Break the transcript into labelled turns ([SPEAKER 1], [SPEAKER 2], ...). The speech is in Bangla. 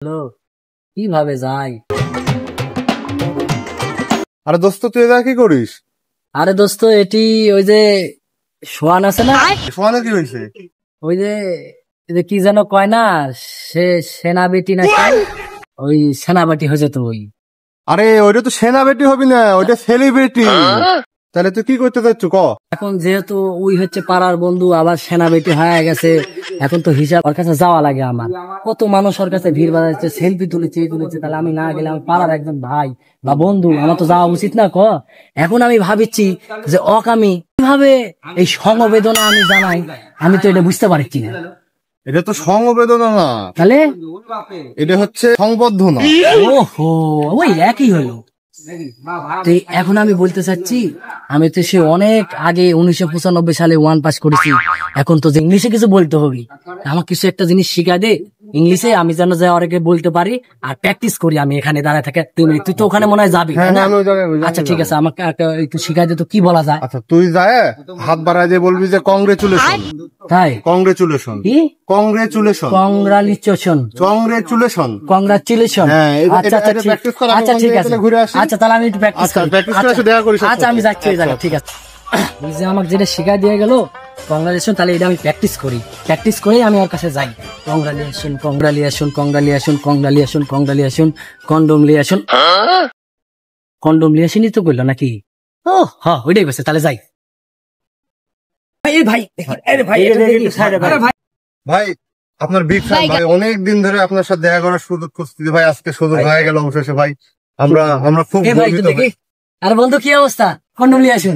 [SPEAKER 1] হ্যালো, কিভাবে যাই?
[SPEAKER 2] আরে দোস্ত তুই এটা কি করিস?
[SPEAKER 1] আরে দোস্ত, এটি ওই যে সোয়ান আছে না,
[SPEAKER 2] সোহানে কি হয়েছে?
[SPEAKER 1] ওই যে এই যে কি যেন কয় না, সে সেনাবেটি নাকি, ওই সেনাবাটি হয়েছে তো ওই।
[SPEAKER 2] আরে ওইটা তো সেনা বেটি হবি না, ওইটা সেলিব্রিটি। তাহলে তুই কি করতে চাচ্ছ ক?
[SPEAKER 1] এখন যেহেতু ওই হচ্ছে পাড়ার বন্ধু, আবার সেনাবেটি হয়ে গেছে, এখন তো হিসাব ওর কাছে যাওয়া লাগে। আমার কত মানুষ ওর কাছে ভিড় বাজাচ্ছে, সেলফি তুলেছে তাহলে আমি না গেলে আমার পাড়ার একজন ভাই বা বন্ধু, আমার তো যাওয়া উচিত না ক? এখন আমি ভাবিছি যে আমি কিভাবে এই সমবেদনা আমি জানাই, আমি তো এটা বুঝতে পারছি না।
[SPEAKER 2] এটা তো সমবেদনা না,
[SPEAKER 1] তাহলে
[SPEAKER 2] এটা হচ্ছে সংবর্ধনা।
[SPEAKER 1] ওহো, ওই একই হলো। তো এখন আমি বলতে চাচ্ছি, আমি তো সে অনেক আগে 1995 সালে ওয়ান পাস করেছি। এখন তো যে ইংলিশে কিছু বলতে হবে, আমার কিছু একটা জিনিস শিখাই দে ইংলিশে, আমি যেন যাই অনেকে বলতে পারি আর প্র্যাকটিস করি। আমি এখানে দাঁড়ায় থাকে, তুই তো ওখানে মনে হয় যাবি,
[SPEAKER 2] হ্যাঁ
[SPEAKER 1] তাই না?
[SPEAKER 2] আমি ওই জায়গায়
[SPEAKER 1] আচ্ছা ঠিক আছে, আমাকে একটু শিখাই দে তো, কি বলা যায়?
[SPEAKER 2] আচ্ছা তুই যায় হাত বাড়ায় দিয়ে বলবি যে কংগ্রেচুলেশন।
[SPEAKER 1] তাই?
[SPEAKER 2] কংগ্রেচুলেশন,
[SPEAKER 1] কি?
[SPEAKER 2] Congratulation,
[SPEAKER 1] congratulation,
[SPEAKER 2] congratulation.
[SPEAKER 1] কংগ্রাচুলেশন।
[SPEAKER 2] হ্যাঁ,
[SPEAKER 1] আচ্ছা আচ্ছা ঠিক
[SPEAKER 2] প্র্যাকটিস কর।
[SPEAKER 1] আচ্ছা ঠিক আছে,
[SPEAKER 2] ঘুরে আসি।
[SPEAKER 1] আচ্ছা তাহলে আমি একটু প্র্যাকটিস
[SPEAKER 2] আচ্ছা
[SPEAKER 1] করি।
[SPEAKER 2] প্র্যাকটিস করে এসে দেখা করিস।
[SPEAKER 1] আচ্ছা আমি যাচ্ছি ওই জায়গা, ঠিক আছে। ওই যে আমাকে যেটা শিখাই দিয়ে গেল কংগ্রাচুলেশন, তাহলে এটা আমি প্র্যাকটিস করি, প্র্যাকটিস করেই আমি ওর কাছে যাই। Congratulation, congratulation, congratulation, congratulation, congratulation, কন্ডোমলিয়েশন। কন্ডোমলিয়েশনই তো করলো নাকি? ও হ্যাঁ, ওইটাই বলছে, তাহলে যাই। ভাই আরে ভাই,
[SPEAKER 2] ভাই আপনার বিগ ফ্যান ভাই, অনেক দিন ধরে আপনার সাথে দেখা করার সুযোগ খুঁজতেছি ভাই, আজকে সুযোগ হয়ে গেল অবশেষে ভাই। আমরা খুব
[SPEAKER 1] ভাই
[SPEAKER 2] গর্বিত ভাই।
[SPEAKER 1] দেখি। আরে বন্ধু, কি অবস্থা? কন্ডোমলিয়েশন।